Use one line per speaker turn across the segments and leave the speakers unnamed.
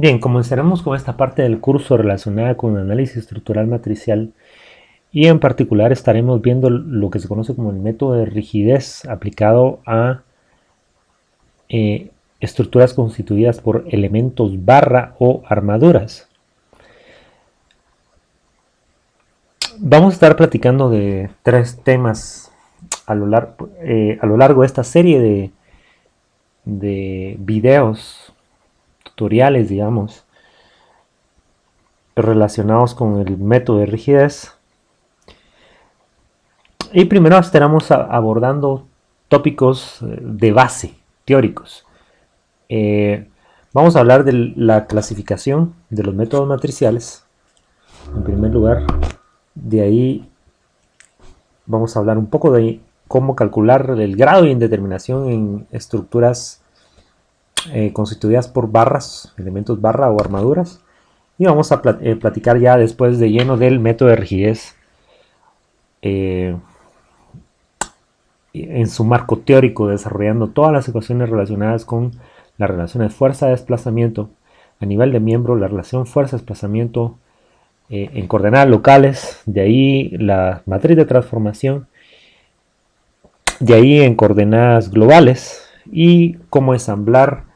Bien, comenzaremos con esta parte del curso relacionada con análisis estructural matricial y en particular estaremos viendo lo que se conoce como el método de rigidez aplicado a eh, estructuras constituidas por elementos barra o armaduras. Vamos a estar platicando de tres temas a lo largo de esta serie de videos, tutoriales, digamos, relacionados con el método de rigidez. Y primero estaremos abordando tópicos de base, teóricos. Eh, Vamos a hablar de la clasificación de los métodos matriciales, en primer lugar. De ahí vamos a hablar un poco de cómo calcular el grado de indeterminación en estructuras constituidas por barras, elementos barra o armaduras. Y vamos a platicar ya después de lleno del método de rigidez eh, en su marco teórico, desarrollando todas las ecuaciones relacionadas con las relaciones fuerza-desplazamiento a nivel de miembro, la relación fuerza-desplazamiento en coordenadas locales, de ahí la matriz de transformación, de ahí en coordenadas globales y cómo ensamblar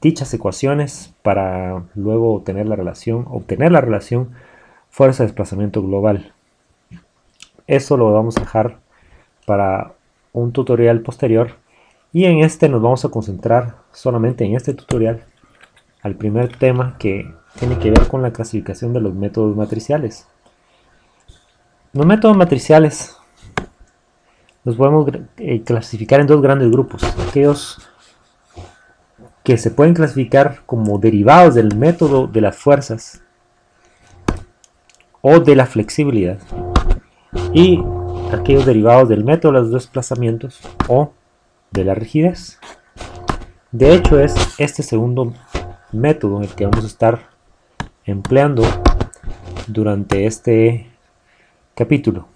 dichas ecuaciones para luego obtener la relación fuerza-desplazamiento global. Eso lo vamos a dejar para un tutorial posterior y en este nos vamos a concentrar solamente en este tutorial al primer tema que tiene que ver con la clasificación de los métodos matriciales. Los métodos matriciales los podemos clasificar en dos grandes grupos: aquellos que se pueden clasificar como derivados del método de las fuerzas o de la flexibilidad, y aquellos derivados del método de los desplazamientos o de la rigidez. De hecho, es este segundo método el que vamos a estar empleando durante este capítulo.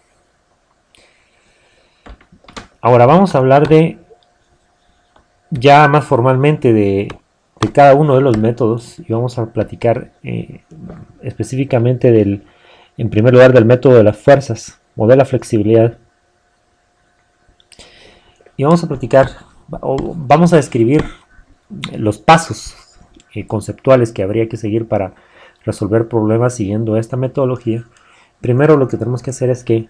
Ahora vamos a hablar ya más formalmente de cada uno de los métodos y vamos a platicar específicamente en primer lugar, del método de las fuerzas o de la flexibilidad. Y vamos a platicar, o vamos a describir los pasos conceptuales que habría que seguir para resolver problemas siguiendo esta metodología. Primero lo que tenemos que hacer es que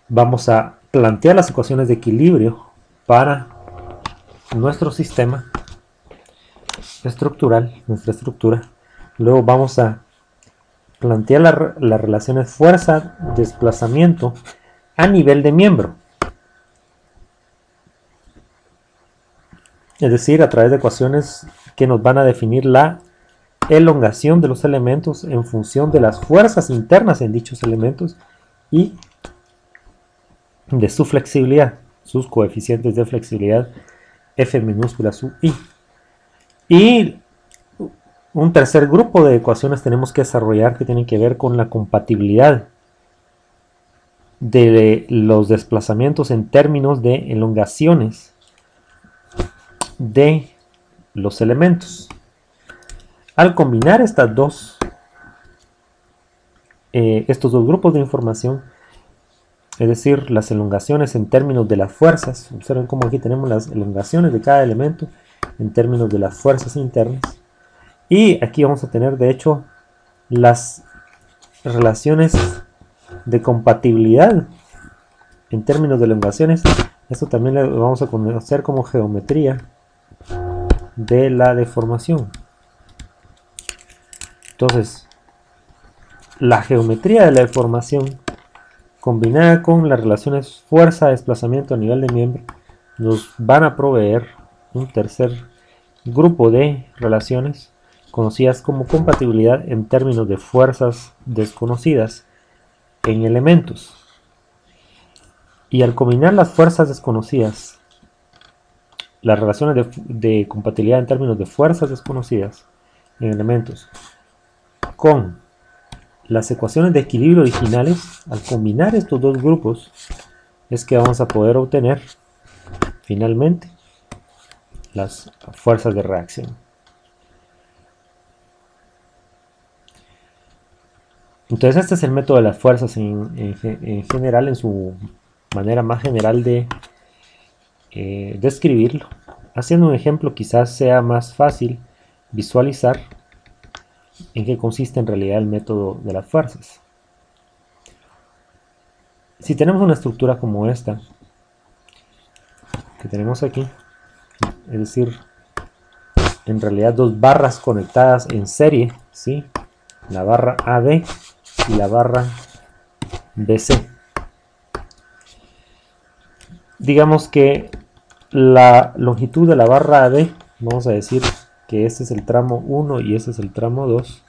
vamos a plantear las ecuaciones de equilibrio para nuestro sistema estructural, nuestra estructura. Luego vamos a plantear las relaciones fuerza-desplazamiento a nivel de miembro. Es decir, a través de ecuaciones que nos van a definir la elongación de los elementos en función de las fuerzas internas en dichos elementos y de su flexibilidad, sus coeficientes de flexibilidad, F minúscula sub I. Y un tercer grupo de ecuaciones tenemos que desarrollar que tienen que ver con la compatibilidad de los desplazamientos en términos de elongaciones de los elementos. Al combinar estos dos grupos de información, es decir, las elongaciones en términos de las fuerzas, observen cómo aquí tenemos las elongaciones de cada elemento en términos de las fuerzas internas, y aquí vamos a tener de hecho las relaciones de compatibilidad en términos de elongaciones. Esto también lo vamos a conocer como geometría de la deformación. Entonces, la geometría de la deformación combinada con las relaciones fuerza-desplazamiento a nivel de miembro nos van a proveer un tercer grupo de relaciones conocidas como compatibilidad en términos de fuerzas desconocidas en elementos. Y al combinar las fuerzas desconocidas, las relaciones de compatibilidad en términos de fuerzas desconocidas en elementos con las ecuaciones de equilibrio originales, al combinar estos dos grupos es que vamos a poder obtener finalmente las fuerzas de reacción. Entonces este es el método de las fuerzas en general, en su manera más general de describirlo. Haciendo un ejemplo quizás sea más fácil visualizar en qué consiste en realidad el método de las fuerzas. Si tenemos una estructura como esta, que tenemos aquí, es decir, en realidad dos barras conectadas en serie, ¿sí? La barra AB y la barra BC. Digamos que la longitud de la barra AB, vamos a decir que este es el tramo 1 y este es el tramo 2.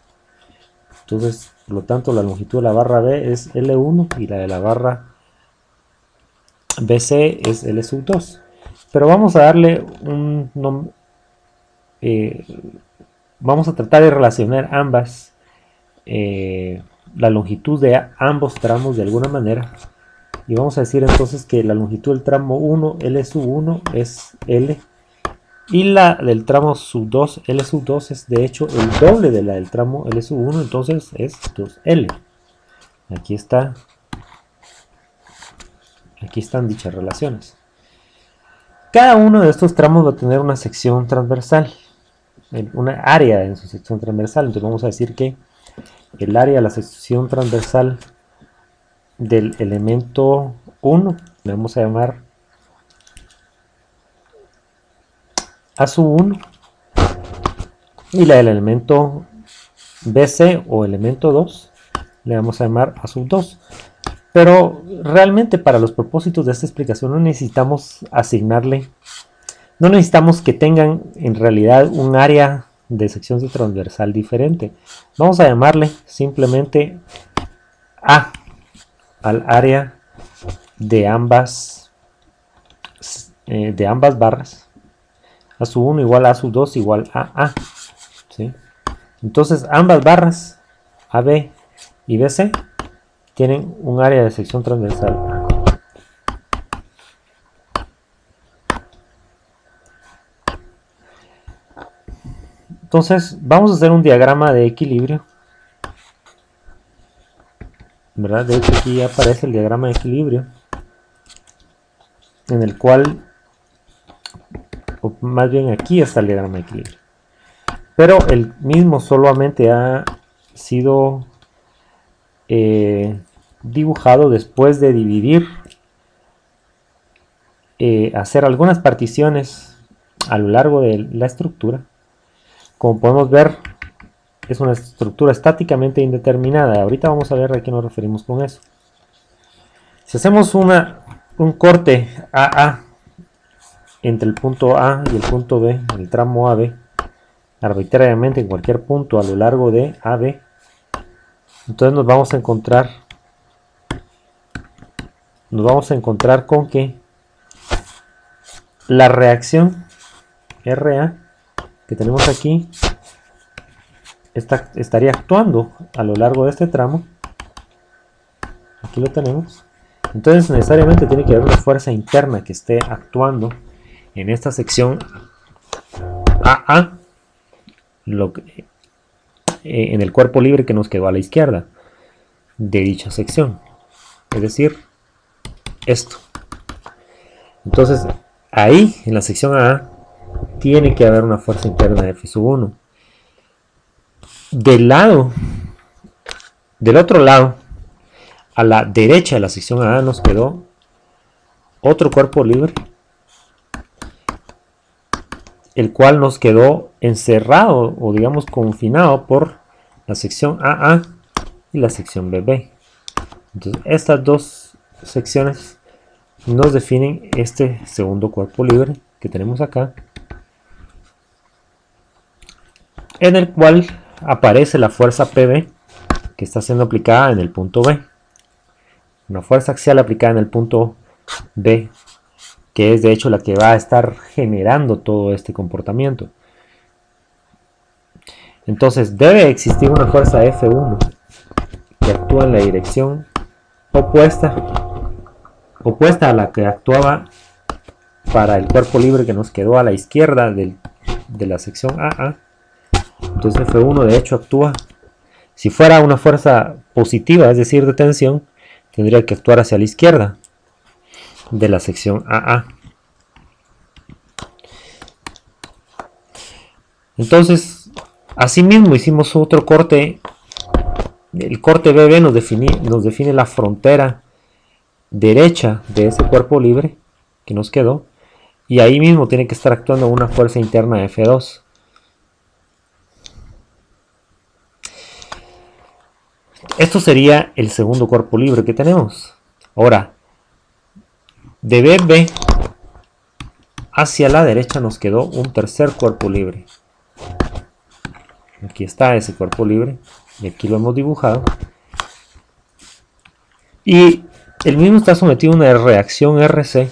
Entonces, por lo tanto, la longitud de la barra B es L1 y la de la barra BC es L2. Pero vamos a darle un nombre. Vamos a tratar de relacionar ambas, la longitud de ambos tramos de alguna manera. Y vamos a decir entonces que la longitud del tramo 1, L1 es L. Y la del tramo sub 2, L sub 2 es de hecho el doble de la del tramo L sub 1, entonces es 2L. Aquí está. Aquí están dichas relaciones. Cada uno de estos tramos va a tener una sección transversal, una área en su sección transversal. Entonces vamos a decir que el área de la sección transversal del elemento 1 le vamos a llamar A sub 1 y la del elemento BC o elemento 2 le vamos a llamar A sub 2. Pero realmente para los propósitos de esta explicación no necesitamos asignarle, no necesitamos que tengan en realidad un área de sección transversal diferente. Vamos a llamarle simplemente A al área de ambas barras. A sub 1 igual a A sub 2 igual a A. ¿Sí? Entonces ambas barras AB y BC tienen un área de sección transversal A. Entonces vamos a hacer un diagrama de equilibrio, ¿verdad? De hecho aquí aparece el diagrama de equilibrio, en el cual, o más bien aquí está el diagrama de equilibrio, pero el mismo solamente ha sido dibujado después de dividir, hacer algunas particiones a lo largo de la estructura. Como podemos ver, es una estructura estáticamente indeterminada. Ahorita vamos a ver a qué nos referimos con eso. Si hacemos un corte AA entre el punto A y el punto B, el tramo AB, arbitrariamente en cualquier punto a lo largo de AB, entonces nos vamos a encontrar con que la reacción RA que tenemos aquí estaría actuando a lo largo de este tramo. Aquí lo tenemos. Entonces necesariamente tiene que haber una fuerza interna que esté actuando en esta sección AA, en el cuerpo libre que nos quedó a la izquierda de dicha sección, es decir, esto. Entonces ahí en la sección AA tiene que haber una fuerza interna de F sub 1. Del otro lado, a la derecha de la sección AA nos quedó otro cuerpo libre, el cual nos quedó encerrado o digamos confinado por la sección AA y la sección BB. Entonces estas dos secciones nos definen este segundo cuerpo libre que tenemos acá, en el cual aparece la fuerza PB que está siendo aplicada en el punto B. Una fuerza axial aplicada en el punto B, que es de hecho la que va a estar generando todo este comportamiento. Entonces debe existir una fuerza F1 que actúa en la dirección opuesta a la que actuaba para el cuerpo libre que nos quedó a la izquierda de la sección AA. Entonces F1 de hecho actúa Si fuera una fuerza positiva, es decir, de tensión, tendría que actuar hacia la izquierda de la sección AA. Entonces, asimismo hicimos otro corte. El corte BB nos define la frontera derecha de ese cuerpo libre que nos quedó. Y ahí mismo tiene que estar actuando una fuerza interna F2. Esto sería el segundo cuerpo libre que tenemos. Ahora, de BB hacia la derecha nos quedó un tercer cuerpo libre. Aquí está ese cuerpo libre. Y aquí lo hemos dibujado. Y el mismo está sometido a una reacción RC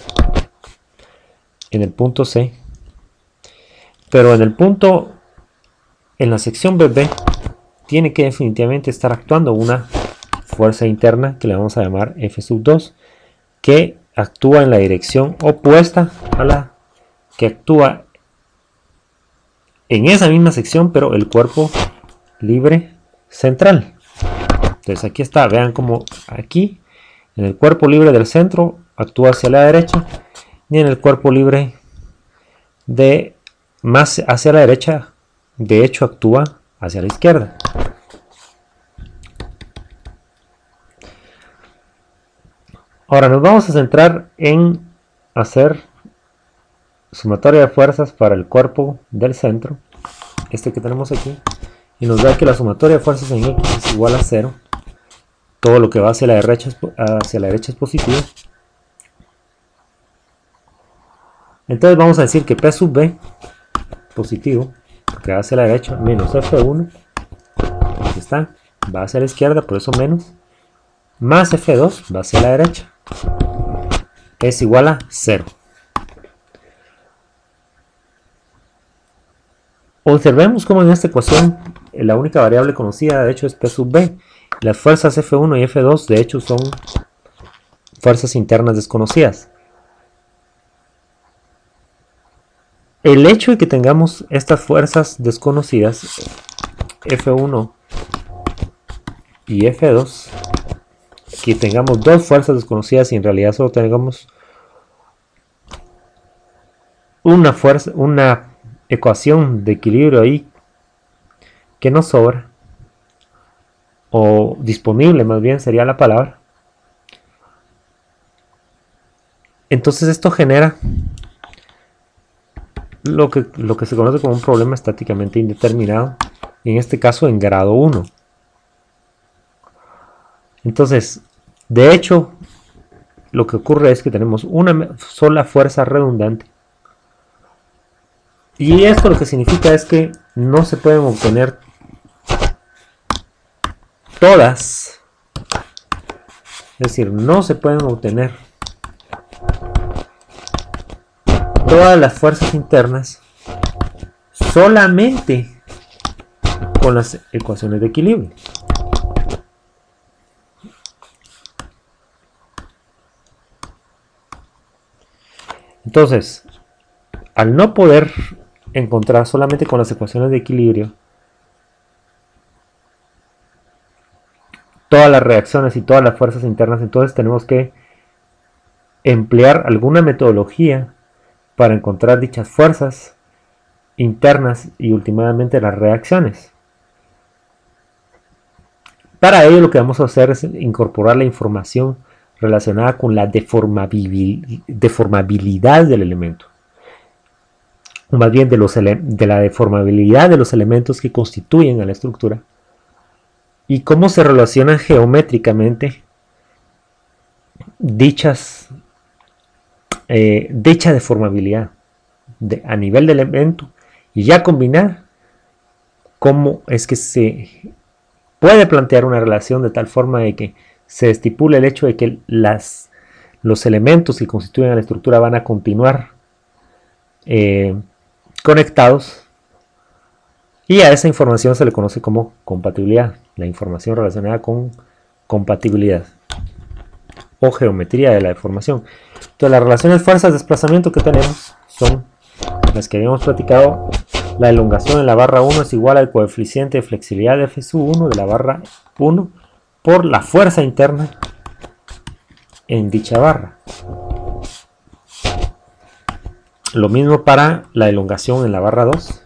en el punto C. Pero en el punto, en la sección BB, tiene que definitivamente estar actuando una fuerza interna que le vamos a llamar F2, que actúa en la dirección opuesta a la que actúa en esa misma sección, pero el cuerpo libre central. Entonces aquí está, vean como aquí en el cuerpo libre del centro actúa hacia la derecha y en el cuerpo libre de más hacia la derecha de hecho actúa hacia la izquierda. Ahora nos vamos a centrar en hacer sumatoria de fuerzas para el cuerpo del centro, este que tenemos aquí, y nos da que la sumatoria de fuerzas en X es igual a 0. Todo lo que va hacia la derecha es positivo. Entonces vamos a decir que P sub B, positivo, que va hacia la derecha, menos F1, aquí está, va hacia la izquierda, por eso menos, más F2 va hacia la derecha, es igual a 0. Observemos cómo en esta ecuación la única variable conocida de hecho es P sub B. Las fuerzas F1 y F2 de hecho son fuerzas internas desconocidas. El hecho de que tengamos estas fuerzas desconocidas, F1 y F2, que tengamos dos fuerzas desconocidas y en realidad solo tengamos una ecuación de equilibrio ahí que nos sobra, o disponible más bien sería la palabra. Entonces esto genera lo que se conoce como un problema estáticamente indeterminado, y en este caso en grado 1. Entonces, de hecho, lo que ocurre es que tenemos una sola fuerza redundante. Y esto lo que significa es que no se pueden obtener todas. Es decir, no se pueden obtener todas las fuerzas internas solamente con las ecuaciones de equilibrio. Entonces, al no poder encontrar solamente con las ecuaciones de equilibrio todas las reacciones y todas las fuerzas internas, entonces tenemos que emplear alguna metodología para encontrar dichas fuerzas internas y últimamente las reacciones. Para ello lo que vamos a hacer es incorporar la información relacionada con la deformabilidad del elemento, o más bien de la deformabilidad de los elementos que constituyen a la estructura y cómo se relacionan geométricamente dicha deformabilidad a nivel de elemento, y ya combinar cómo es que se puede plantear una relación de tal forma de que se estipule el hecho de que los elementos que constituyen a la estructura van a continuar conectados, y a esa información se le conoce como compatibilidad, la información relacionada con compatibilidad o geometría de la deformación. Entonces las relaciones fuerzas-desplazamiento que tenemos son las que habíamos platicado la elongación en la barra 1 es igual al coeficiente de flexibilidad de F1 de la barra 1 por la fuerza interna en dicha barra. Lo mismo para la elongación en la barra 2.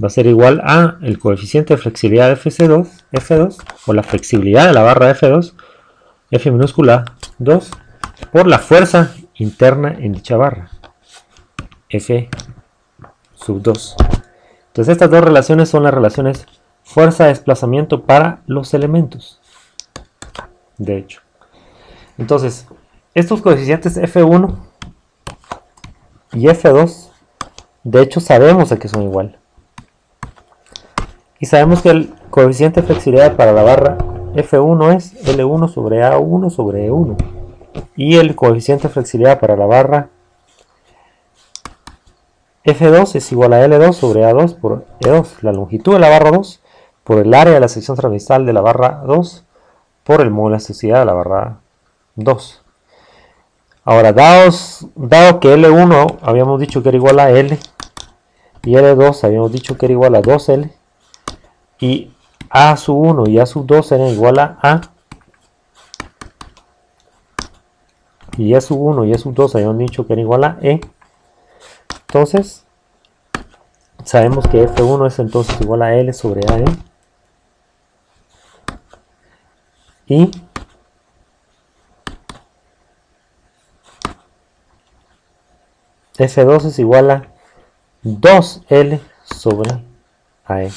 Va a ser igual a el coeficiente de flexibilidad de F2 o la flexibilidad de la barra F2, F minúscula 2, por la fuerza interna en dicha barra, F sub 2. Entonces estas dos relaciones son las relaciones fuerza-desplazamiento para los elementos. De hecho. Entonces, estos coeficientes F1 y F2, de hecho sabemos de que son igual. Y sabemos que el coeficiente de flexibilidad para la barra F1 es L1 sobre A1 sobre E1. Y el coeficiente de flexibilidad para la barra F2 es igual a L2 sobre A2 por E2. La longitud de la barra 2 por el área de la sección transversal de la barra 2 por el módulo de elasticidad de la barra 2. Ahora, dado que L1 habíamos dicho que era igual a L y L2 habíamos dicho que era igual a 2L y A sub 1 y A sub 2 eran igual a A y A sub 1 y A sub 2 habíamos dicho que era igual a E, entonces sabemos que F1 es entonces igual a L sobre AE y F2 es igual a 2L sobre AE.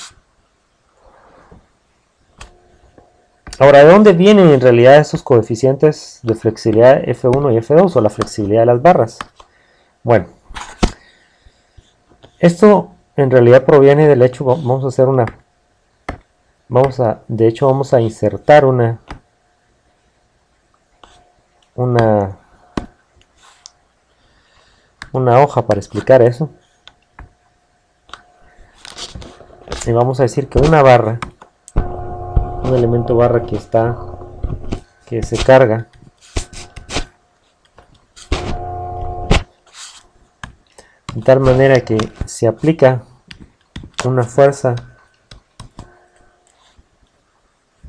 Ahora, ¿de dónde vienen en realidad estos coeficientes de flexibilidad F1 y F2 o la flexibilidad de las barras? Bueno, esto en realidad proviene del hecho, vamos a hacer de hecho vamos a insertar una hoja para explicar eso. Y vamos a decir que una barra, un elemento barra que se carga de tal manera que se aplica una fuerza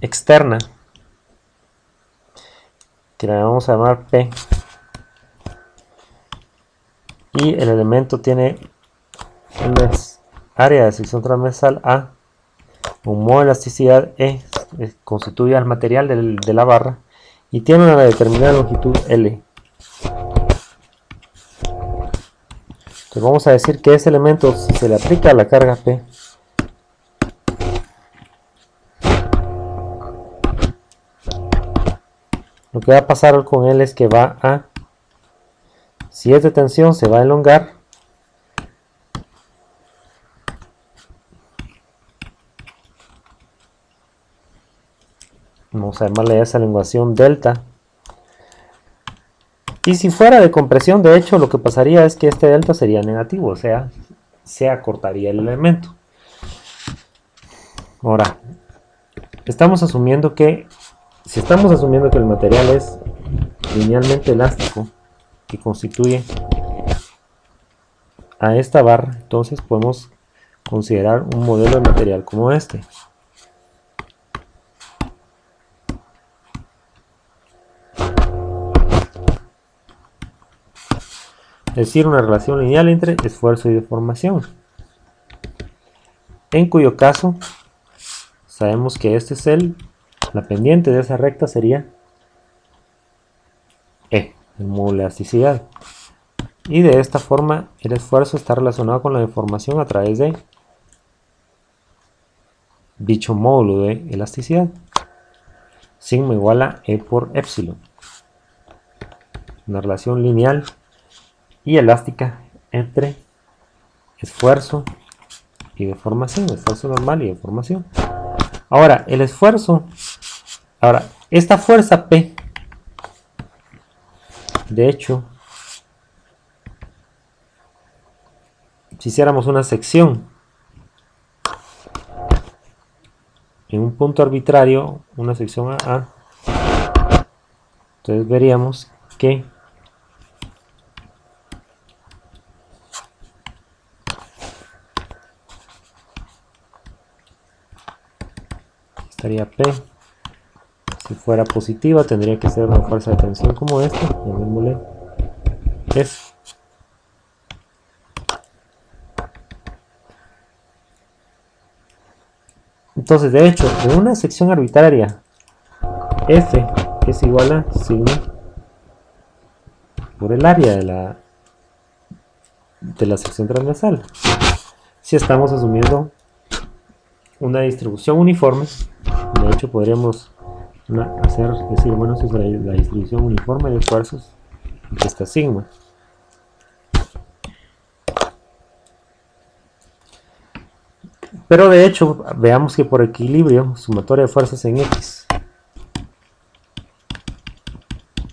externa que la vamos a llamar P, y el elemento tiene una área de sección transversal A, un modo de elasticidad E, constituye al material de la barra y tiene una determinada longitud L. Entonces vamos a decir que ese elemento, si se le aplica la carga P, lo que va a pasar con él es que si es de tensión, se va a elongar, vamos a llamarle a esa elongación delta, y si fuera de compresión, de hecho lo que pasaría es que este delta sería negativo, o sea, se acortaría el elemento. Ahora, si estamos asumiendo que el material es linealmente elástico, que constituye a esta barra, entonces podemos considerar un modelo de material como este. Es decir, una relación lineal entre esfuerzo y deformación, en cuyo caso sabemos que la pendiente de esa recta sería E, el módulo de elasticidad, y de esta forma el esfuerzo está relacionado con la deformación a través de dicho módulo de elasticidad, sigma igual a E por epsilon, una relación lineal y elástica entre esfuerzo y deformación, esfuerzo normal y deformación. Ahora, esta fuerza P, de hecho, si hiciéramos una sección en un punto arbitrario, una sección A, entonces veríamos que estaría P. Si fuera positiva tendría que ser una fuerza de tensión como esta, llamémosle F. Entonces, de hecho, en una sección arbitraria, F es igual a sigma por el área de la sección transversal. Si estamos asumiendo una distribución uniforme, de hecho podríamos decir, bueno, esta es la distribución uniforme de fuerzas de esta sigma. Pero de hecho, veamos que por equilibrio, sumatoria de fuerzas en X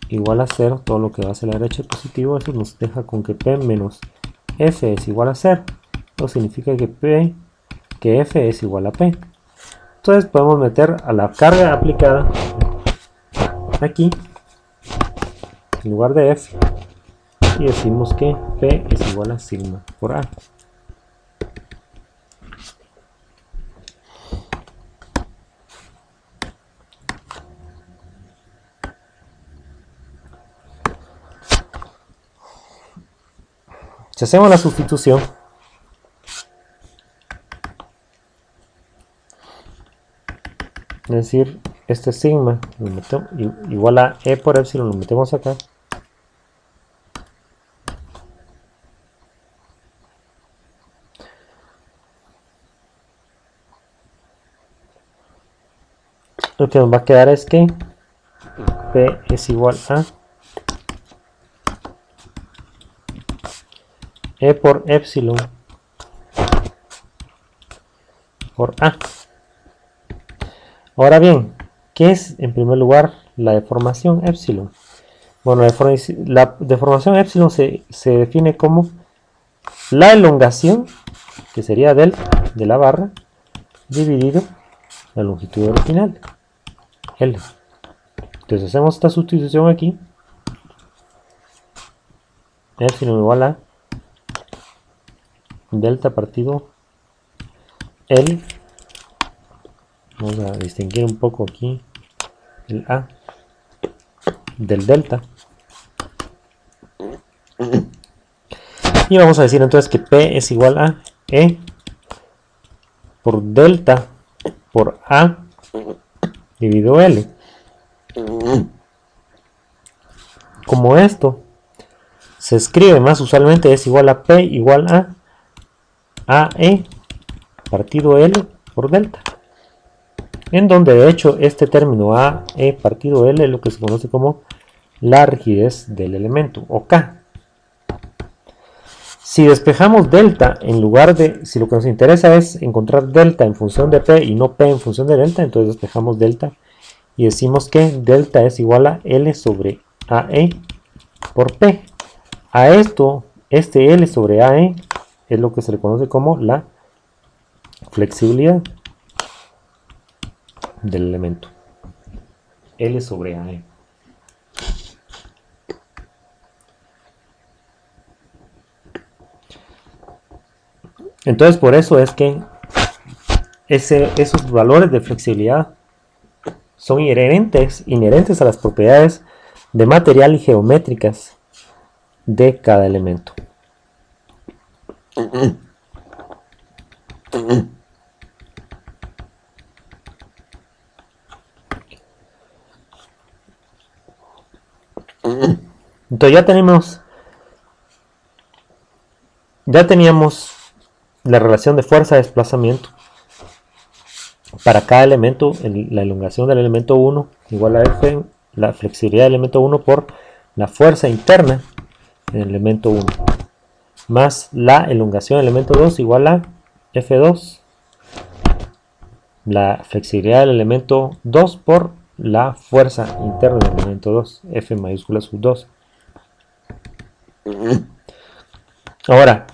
igual a 0, todo lo que va hacia la derecha es positivo, eso nos deja con que P menos F es igual a 0. Eso significa que F es igual a P. Entonces podemos meter a la carga aplicada aquí, en lugar de F, y decimos que P es igual a sigma por A. Si hacemos la sustitución, es decir, este sigma lo metemos, igual a E por epsilon, lo metemos acá. Lo que nos va a quedar es que P es igual a E por epsilon por A. Ahora bien, ¿qué es en primer lugar la deformación epsilon? Bueno, la deformación epsilon se define como la elongación, que sería delta de la barra, dividido la longitud original, L. Entonces hacemos esta sustitución aquí. Epsilon igual a delta partido L. Vamos a distinguir un poco aquí el A del delta. Y vamos a decir entonces que P es igual a E por delta por A dividido L. Como esto se escribe más usualmente, es igual a P igual a AE partido L por delta, en donde de hecho este término AE partido L es lo que se conoce como la rigidez del elemento, o K. Si despejamos delta en lugar de, si lo que nos interesa es encontrar delta en función de P y no P en función de delta, entonces despejamos delta y decimos que delta es igual a L sobre AE por P. A esto, este L sobre AE es lo que se le conoce como la flexibilidad del elemento. L sobre AE. Entonces por eso es que esos valores de flexibilidad son inherentes a las propiedades de material y geométricas de cada elemento. Entonces ya teníamos la relación de fuerza de desplazamiento para cada elemento, la elongación del elemento 1 igual a F, la flexibilidad del elemento 1 por la fuerza interna en el elemento 1, más la elongación del elemento 2 igual a F2, la flexibilidad del elemento 2 por la fuerza interna del elemento 2, F mayúscula sub 2. Ahora,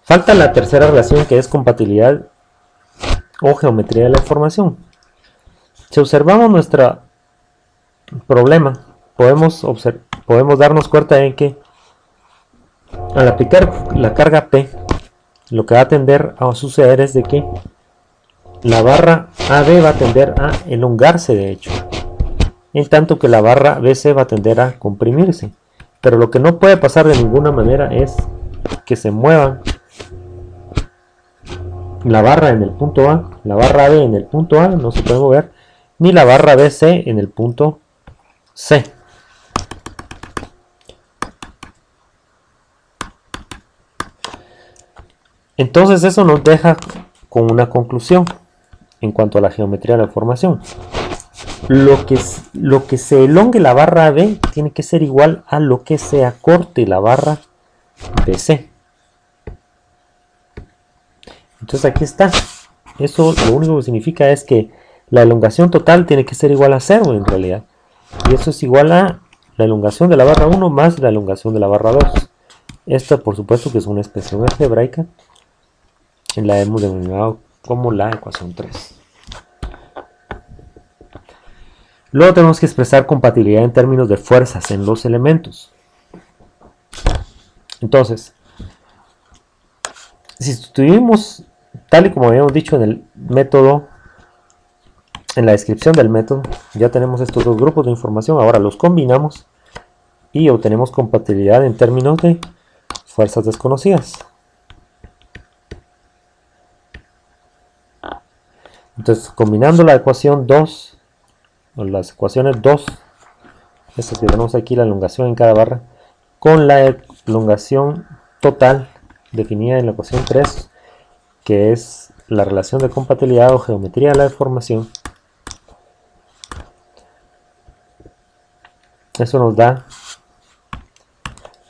falta la tercera relación, que es compatibilidad o geometría de la información. Si observamos nuestro problema, podemos darnos cuenta de que al aplicar la carga P, lo que va a tender a suceder es de que la barra AB va a tender a elongarse, de hecho, en tanto que la barra BC va a tender a comprimirse. Pero lo que no puede pasar de ninguna manera es que se muevan la barra en el punto A, la barra AB en el punto A no se puede mover, ni la barra BC en el punto C. Entonces eso nos deja con una conclusión en cuanto a la geometría de la formación. Lo que se elongue la barra B tiene que ser igual a lo que se acorte la barra BC. Entonces aquí está. Eso lo único que significa es que la elongación total tiene que ser igual a 0 en realidad. Y eso es igual a la elongación de la barra 1 más la elongación de la barra 2. Esta por supuesto que es una expresión algebraica. La hemos denominado como la ecuación 3. Luego tenemos que expresar compatibilidad en términos de fuerzas en los elementos. Entonces, si sustituimos, tal y como habíamos dicho en el método, en la descripción del método, ya tenemos estos dos grupos de información, ahora los combinamos y obtenemos compatibilidad en términos de fuerzas desconocidas. Entonces, combinando la ecuación 2, o las ecuaciones 2, estas que tenemos aquí, la elongación en cada barra, con la elongación total definida en la ecuación 3, que es la relación de compatibilidad o geometría de la deformación. Eso nos da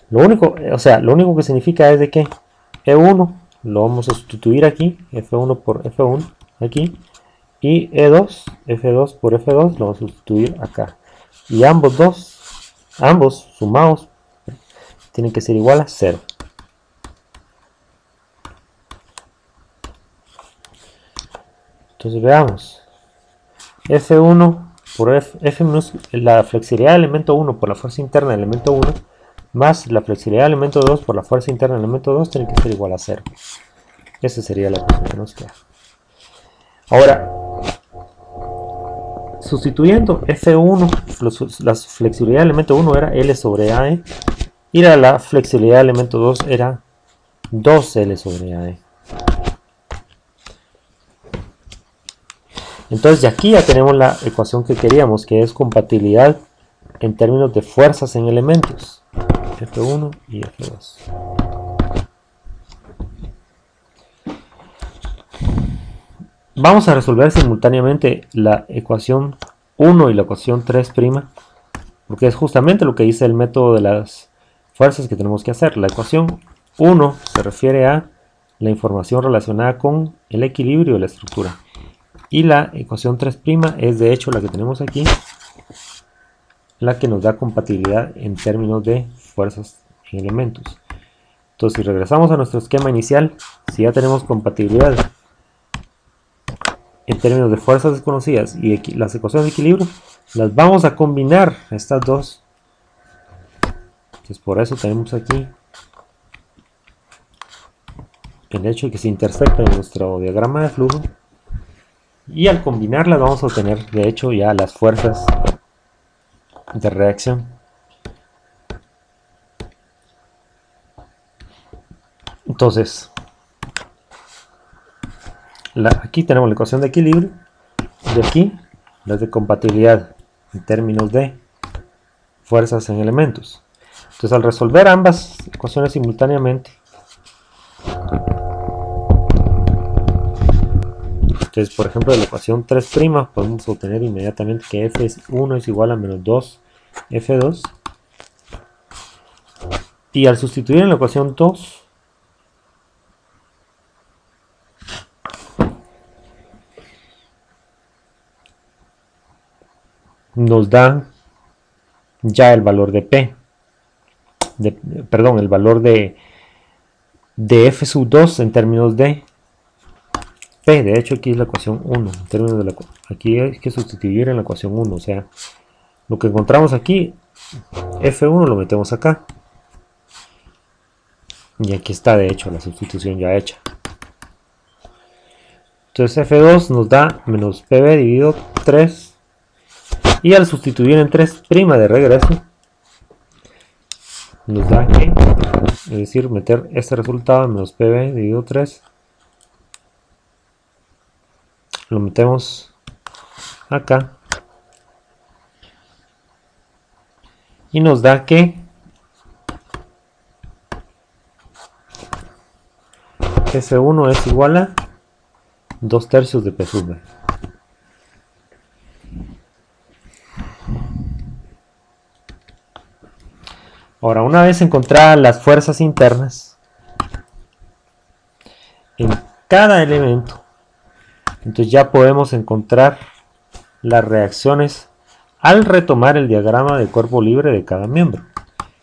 lo único que significa es de que E1 lo vamos a sustituir aquí, F1 por F1 aquí, y E2, F2 por F2 lo vamos a sustituir acá, y ambos sumados tienen que ser igual a 0. Entonces veamos, F1 por F menos la flexibilidad del elemento 1 por la fuerza interna del elemento 1 más la flexibilidad del elemento 2 por la fuerza interna del elemento 2 tiene que ser igual a 0. Esa sería la ecuación que nos queda. Ahora, sustituyendo F1, la flexibilidad del elemento 1 era L sobre AE y la flexibilidad del elemento 2 era 2L sobre AE. Entonces, de aquí ya tenemos la ecuación que queríamos, que es compatibilidad en términos de fuerzas en elementos. F1 y F2. Vamos a resolver simultáneamente la ecuación 1 y la ecuación 3', porque es justamente lo que dice el método de las fuerzas que tenemos que hacer. La ecuación 1 se refiere a la información relacionada con el equilibrio de la estructura. Y la ecuación 3' es de hecho la que tenemos aquí, la que nos da compatibilidad en términos de fuerzas en elementos. Entonces, si regresamos a nuestro esquema inicial, si ya tenemos compatibilidad en términos de fuerzas desconocidas y las ecuaciones de equilibrio, las vamos a combinar estas dos. Entonces, por eso tenemos aquí el hecho de que se intersectan en nuestro diagrama de flujo. Y al combinarlas vamos a obtener, de hecho, ya las fuerzas de reacción. Entonces, aquí tenemos la ecuación de equilibrio, de aquí las de compatibilidad en términos de fuerzas en elementos. Entonces, al resolver ambas ecuaciones simultáneamente, entonces, por ejemplo, de la ecuación 3' podemos obtener inmediatamente que F1 es igual a menos 2 F2. Y al sustituir en la ecuación 2, nos da ya el valor de P. El valor de F sub 2 en términos de P. De hecho, aquí es la ecuación 1. En términos de aquí hay que sustituir en la ecuación 1. O sea, lo que encontramos aquí, F1 lo metemos acá. Y aquí está, de hecho, la sustitución ya hecha. Entonces F2 nos da menos PB dividido 3. Y al sustituir en 3' de regreso, nos da que, es decir, meter este resultado en menos PB dividido 3. Lo metemos acá. Y nos da que F1 es igual a 2/3 de P sub B. Ahora, una vez encontradas las fuerzas internas en cada elemento, entonces ya podemos encontrar las reacciones al retomar el diagrama de cuerpo libre de cada miembro.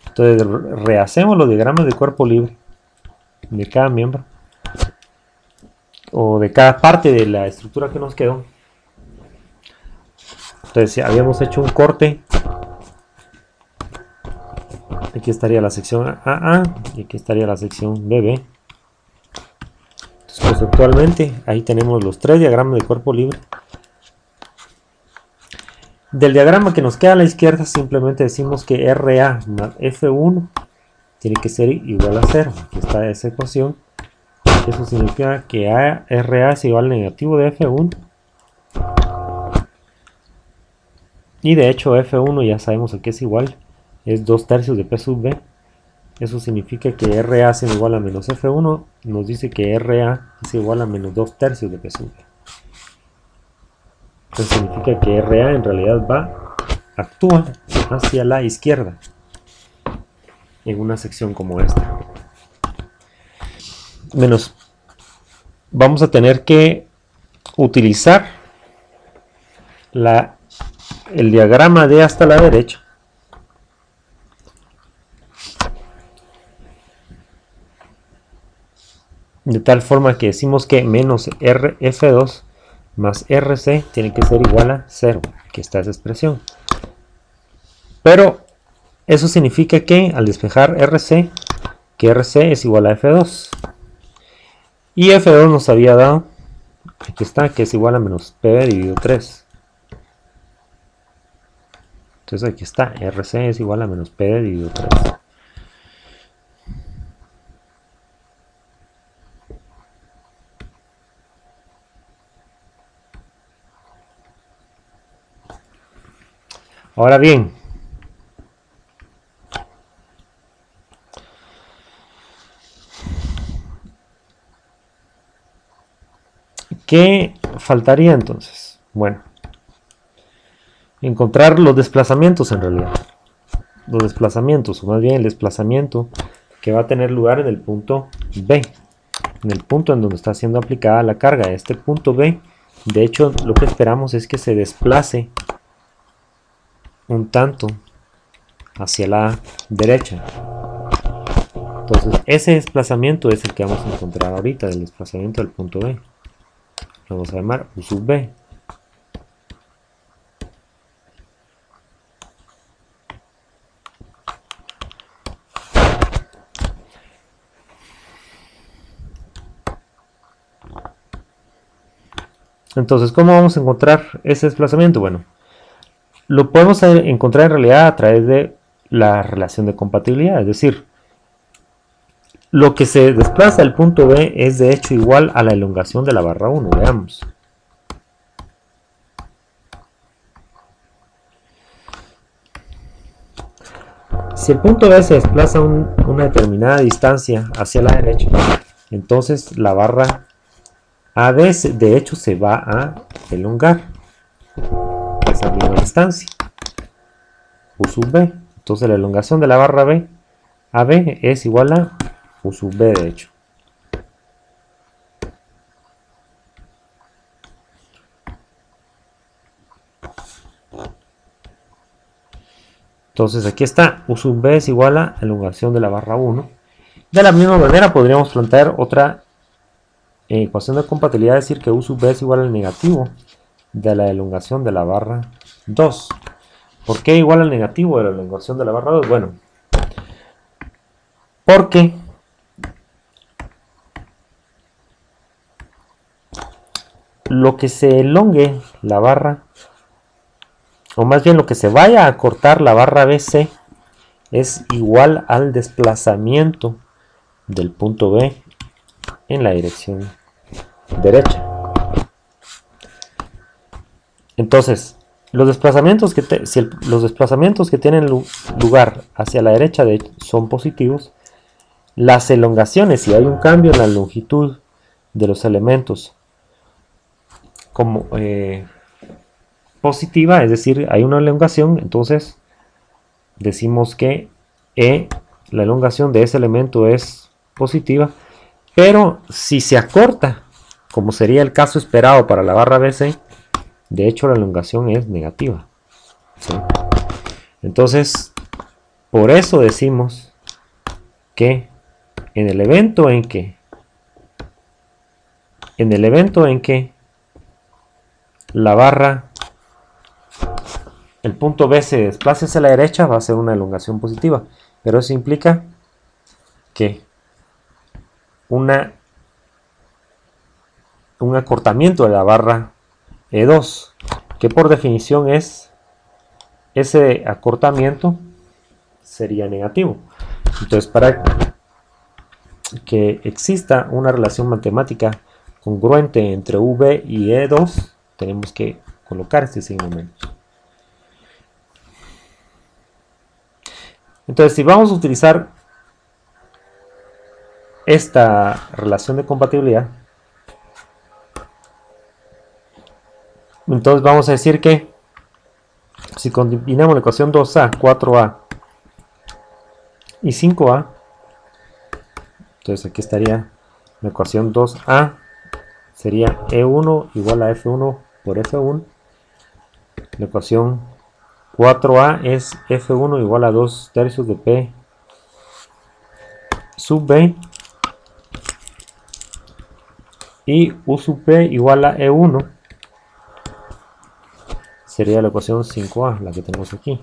Entonces rehacemos los diagramas de cuerpo libre de cada miembro o de cada parte de la estructura que nos quedó. Entonces habíamos hecho un corte. Aquí estaría la sección AA y aquí estaría la sección BB. Entonces, conceptualmente ahí tenemos los 3 diagramas de cuerpo libre. Del diagrama que nos queda a la izquierda simplemente decimos que RA más F1 tiene que ser igual a 0. Aquí está esa ecuación. Eso significa que RA es igual al negativo de F1. Y de hecho F1 ya sabemos a qué es igual. Es 2/3 de P sub B. Eso significa que RA es igual a menos F1. Nos dice que RA es igual a menos 2/3 de P sub B. Eso significa que RA en realidad actúa hacia la izquierda en una sección como esta. Menos, vamos a tener que utilizar el diagrama de hasta la derecha de tal forma que decimos que menos F2 más RC tiene que ser igual a 0. Aquí está esa expresión. Pero eso significa que al despejar RC, que RC es igual a F2. Y F2 nos había dado, aquí está, que es igual a menos PB dividido 3. Entonces aquí está, RC es igual a menos PB dividido 3. Ahora bien, ¿qué faltaría entonces? Bueno, encontrar los desplazamientos en realidad. Los desplazamientos, o más bien el desplazamiento que va a tener lugar en el punto B. En el punto en donde está siendo aplicada la carga. Este punto B, de hecho, lo que esperamos es que se desplace un tanto hacia la derecha. Entonces ese desplazamiento es el que vamos a encontrar ahorita, del desplazamiento del punto B. Lo vamos a llamar U sub B. Entonces, ¿cómo vamos a encontrar ese desplazamiento? Bueno, lo podemos encontrar en realidad a través de la relación de compatibilidad, es decir, lo que se desplaza al punto B es de hecho igual a la elongación de la barra 1, veamos. Si el punto B se desplaza una determinada distancia hacia la derecha, entonces la barra AB de hecho se va a elongar a esa misma distancia, U sub B. Entonces la elongación de la barra AB es igual a U sub B de hecho. Entonces aquí está, U sub B es igual a elongación de la barra 1. De la misma manera podríamos plantear otra ecuación de compatibilidad, decir que U sub B es igual al negativo de la elongación de la barra 2. ¿Por qué igual al negativo de la elongación de la barra 2? Bueno, porque lo que se elongue la barra, o más bien lo que se vaya a cortar la barra BC, es igual al desplazamiento del punto B en la dirección derecha. Entonces, los desplazamientos que tienen lugar hacia la derecha son positivos, las elongaciones, si hay un cambio en la longitud de los elementos como positiva, es decir, hay una elongación, entonces decimos que la elongación de ese elemento es positiva, pero si se acorta, como sería el caso esperado para la barra BC, de hecho la elongación es negativa, ¿sí? Entonces, por eso decimos que en el evento en que la barra, el punto B se desplace hacia la derecha, va a ser una elongación positiva, pero eso implica que un acortamiento de la barra E2, que por definición ese acortamiento sería negativo. Entonces, para que exista una relación matemática congruente entre V y E2, tenemos que colocar este signo menos. Entonces, si vamos a utilizar esta relación de compatibilidad, entonces vamos a decir que si combinamos la ecuación 2a, 4a y 5a, entonces aquí estaría la ecuación 2a, sería E1 igual a F1 por F1. La ecuación 4a es F1 igual a 2 tercios de P sub B. Y U sub P igual a E1. Sería la ecuación 5a, la que tenemos aquí.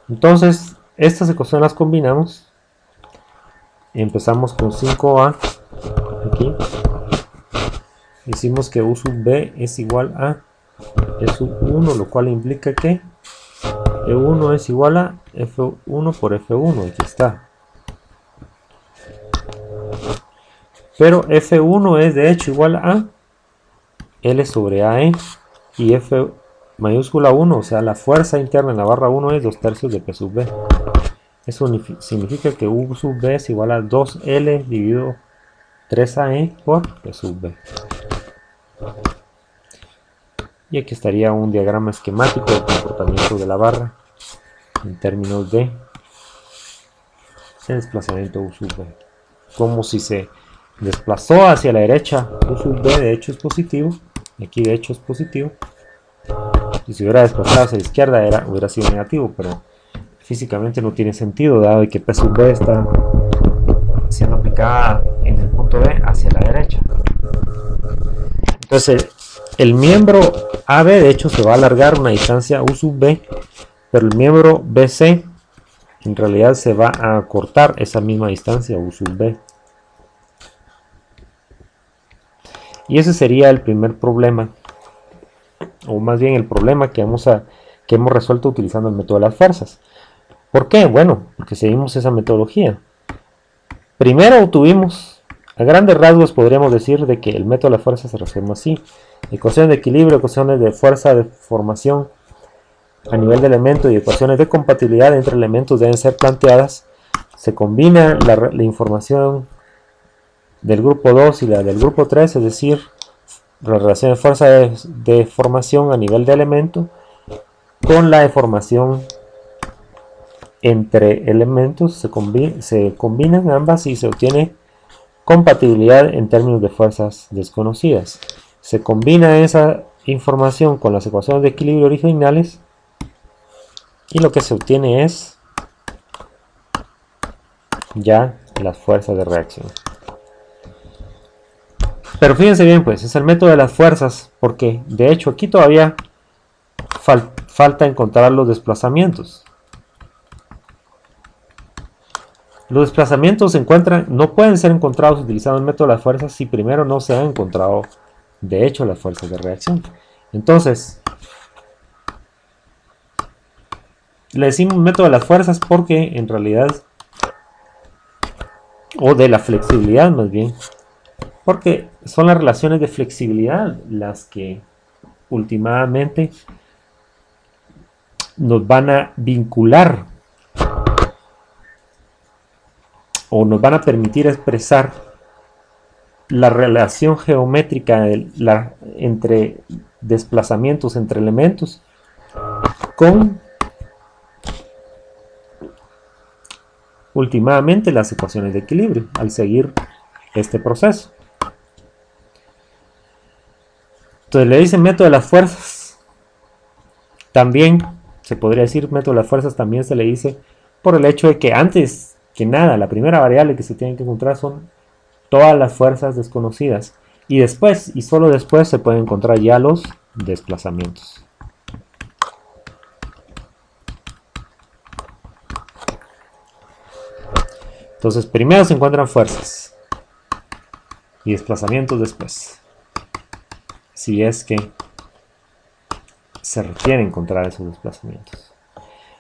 Entonces, estas ecuaciones las combinamos. Empezamos con 5a aquí. Decimos que U sub B es igual a E sub 1, lo cual implica que E1 es igual a F1 por F1. Aquí está. Pero F1 es de hecho igual a L sobre AE, y F mayúscula 1, o sea, la fuerza interna en la barra 1 es 2 tercios de P sub B. Eso significa que U sub B es igual a 2L dividido 3AE por P sub B. Y aquí estaría un diagrama esquemático del comportamiento de la barra en términos de el desplazamiento U sub B. Como si se desplazó hacia la derecha, U sub B de hecho es positivo, aquí de hecho es positivo, y si hubiera desplazado hacia la izquierda hubiera sido negativo, pero físicamente no tiene sentido dado que P sub B está siendo aplicada en el punto B hacia la derecha. Entonces el miembro AB de hecho se va a alargar una distancia U sub B, pero el miembro BC en realidad se va a acortar esa misma distancia U sub B. Y ese sería el primer problema, o más bien el problema que hemos resuelto utilizando el método de las fuerzas. ¿Por qué? Bueno, porque seguimos esa metodología. Primero obtuvimos, a grandes rasgos podríamos decir de que el método de las fuerzas se resuelve así: ecuaciones de equilibrio, ecuaciones de fuerza de formación a nivel de elemento y ecuaciones de compatibilidad entre elementos deben ser planteadas. Se combina la información del grupo 2 y la del grupo 3, es decir, la relación de fuerza de formación a nivel de elemento con la deformación entre elementos, se combinan ambas y se obtiene compatibilidad en términos de fuerzas desconocidas. Se combina esa información con las ecuaciones de equilibrio originales y lo que se obtiene es ya las fuerzas de reacción. Pero fíjense bien, pues es el método de las fuerzas, porque de hecho aquí todavía falta encontrar los desplazamientos. Los desplazamientos no pueden ser encontrados utilizando el método de las fuerzas si primero no se han encontrado de hecho las fuerzas de reacción. Entonces, le decimos método de las fuerzas porque en realidad, o de la flexibilidad más bien, porque son las relaciones de flexibilidad las que últimamente nos van a vincular o nos van a permitir expresar la relación geométrica entre desplazamientos entre elementos con últimamente las ecuaciones de equilibrio al seguir este proceso. Entonces le dicen método de las fuerzas. También se podría decir método de las fuerzas, también se le dice por el hecho de que antes que nada la primera variable que se tiene que encontrar son todas las fuerzas desconocidas y después y solo después se pueden encontrar ya los desplazamientos. Entonces primero se encuentran fuerzas y desplazamientos después, si es que se requiere encontrar esos desplazamientos.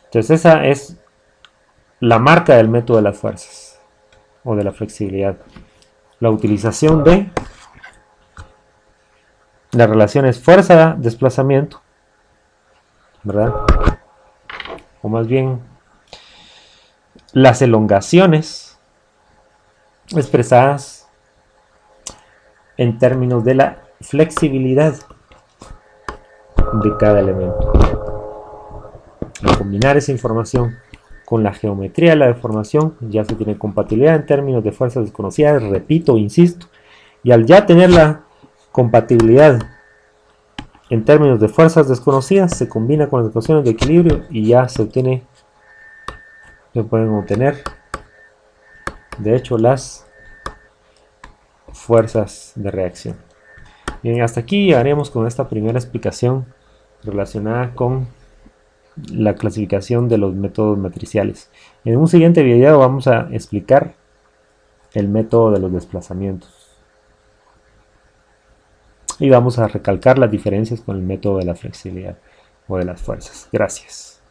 Entonces esa es la marca del método de las fuerzas o de la flexibilidad, la utilización de las relaciones fuerza-desplazamiento, ¿verdad? O más bien las elongaciones expresadas en términos de la flexibilidad de cada elemento. Al combinar esa información con la geometría de la deformación, ya se tiene compatibilidad en términos de fuerzas desconocidas, repito, insisto, y al ya tener la compatibilidad en términos de fuerzas desconocidas, se combina con las ecuaciones de equilibrio y ya se pueden obtener, de hecho, las fuerzas de reacción. Bien, hasta aquí llegaremos con esta primera explicación relacionada con la clasificación de los métodos matriciales. En un siguiente video vamos a explicar el método de los desplazamientos y vamos a recalcar las diferencias con el método de la flexibilidad o de las fuerzas. Gracias.